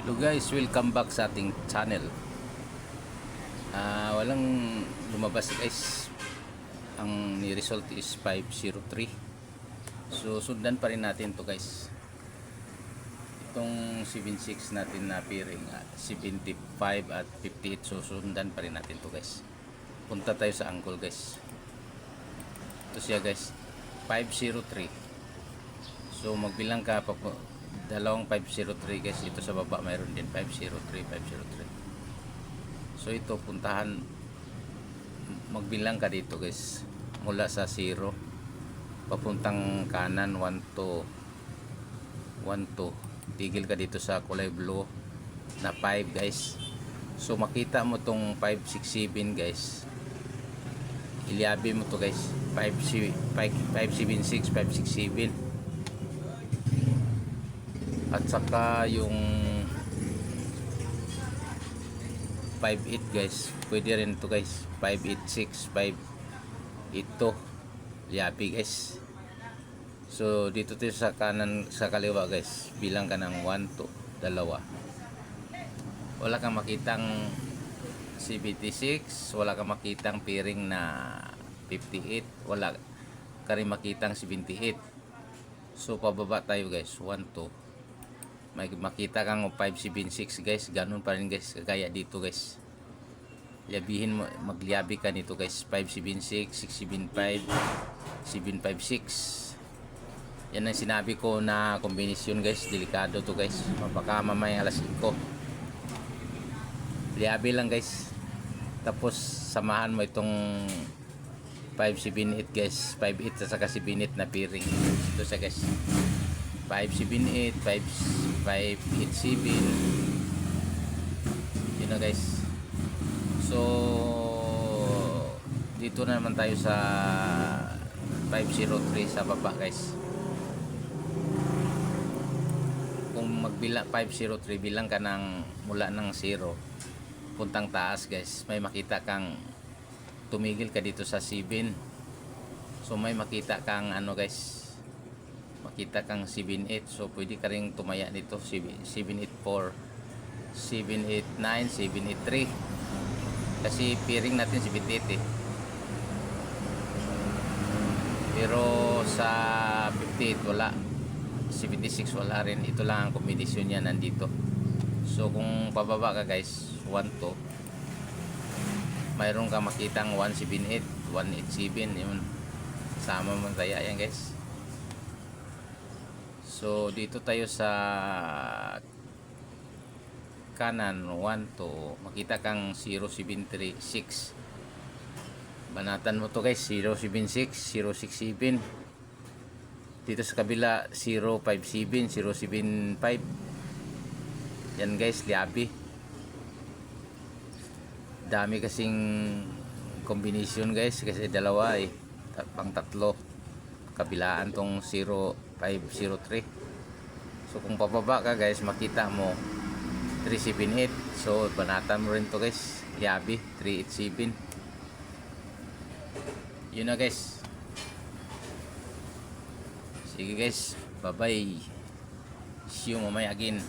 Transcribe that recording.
Hello guys, welcome back sa ating channel. Walang lumabas guys. Ang ni-result is 503. So sundan pa rin natin to guys. Itong 76 natin na pairing 75 at 58. So sundan pa rin natin to guys. Punta tayo sa angle guys. Ito siya guys, 503. So magbilang ka pa po. Dalawang 503 guys, ito sa baba mayroon din 503. So ito puntahan, magbilang ka dito guys mula sa 0 papuntang kanan 1 to tigil ka dito sa kulay blue na 5 guys. So makita mo tong 567 guys, ilyabi mo to guys, 576 567 at saka yung 58 guys, pwede rin to guys, 586 582 yapi guys. So dito tayo sa kanan, sa kaliwa guys, bilang ka ng 1 to 2. Wala kang makitang 76, wala kang makitang pairing na 58, wala ka rin makitang 78. So pababa tayo guys, 1 to, may makita kang 576 guys, ganun pa rin guys, kagaya dito guys. Liabihin mo, magliabi ka nito guys, 576 675 756. Yan ang sinabi ko na kombinasyon guys, delikado to guys, baka mamaya alas 5 liabi lang guys. Tapos samahan mo itong 578 guys, 58 sa saka 78 na pairing. Ito siya guys, 578 587, yun na guys. So dito na naman tayo sa 503 sa baba guys. Kung magbilang 503, bilang ka ng mula ng 0 puntang taas guys, may makita kang tumigil ka dito sa 7. So may makita kang ano guys, makita kang 78. So pwede ka ring tumaya dito, 784 789 783, kasi pairing natin 78 pero sa 58 wala, 76 wala rin. Ito lang ang kombinasyon niya nandito. So kung pababa ka guys, 1 to, mayroon ka makitang 178 187, yun, sama mo taya yan guys. So dito tayo sa kanan 1 to, makita kang 0736, banatan mo to guys, 076 067. Dito sa kabila 057 075. Yan guys, liabi. Dami kasing combination guys, kasi dalawa pang tatlo kabilaan tong 0503. So kung pababa ka guys, makita mo 378. So banatan mo rin to guys, liabi 387. Yun na guys. Sige guys, bye bye, see you mamaya again.